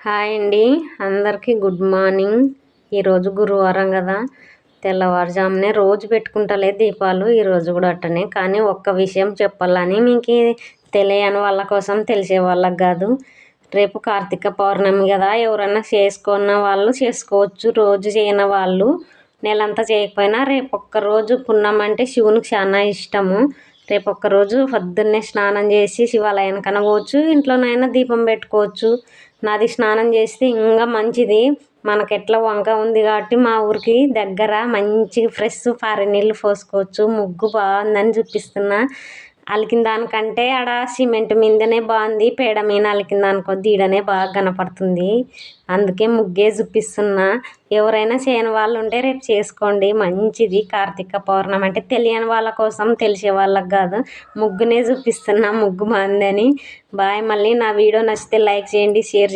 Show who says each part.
Speaker 1: Hi అండి, అందరికీ good morning. ఈరోజు గురువారం కదా, తెల్లవారుజామునే రోజు పెట్టుకుంటలే దీపాలు, ఈరోజు కూడా అట్టనే. కానీ ఒక్క విషయం చెప్పాలని, మీకు తెలియని వాళ్ళ కోసం, తెలిసే వాళ్ళకి కాదు. రేపు కార్తీక పౌర్ణమి కదా, ఎవరన్నా చేసుకున్న వాళ్ళు చేసుకోవచ్చు. రోజు చేయని వాళ్ళు నెలంతా చేయకపోయినా రేపు ఒక్కరోజు పుణ్యం అంటే శివునికి చాలా ఇష్టము. రేపు ఒక్కరోజు పొద్దున్నే స్నానం చేసి శివాలయానికైనా పోవచ్చు, ఇంట్లోనైనా దీపం పెట్టుకోవచ్చు. నది స్నానం చేస్తే ఇంకా మంచిది. మనకెట్లా వంక ఉంది కాబట్టి మా ఊరికి దగ్గర మంచి ఫ్రెష్ ఫారెన్ నీళ్ళు పోసుకోవచ్చు. ముగ్గు బాగుందని చూపిస్తున్నా. అలికిన దానికంటే ఆడ సిమెంట్ మీదనే బాగుంది, పేడ మీద అలికిన దానికొద్ది ఈడనే బాగా కనపడుతుంది. అందుకే ముగ్గే చూపిస్తున్నా. ఎవరైనా చేయని వాళ్ళు ఉంటే రేపు చేసుకోండి, మంచిది. కార్తీక పౌర్ణమి అంటే తెలియని వాళ్ళ కోసం, తెలిసే వాళ్ళకి కాదు. ముగ్గునే చూపిస్తున్నా, ముగ్గు బాగుందని. బాయ్. మళ్ళీ నా వీడియో నచ్చితే లైక్ చేయండి, షేర్ చేయండి.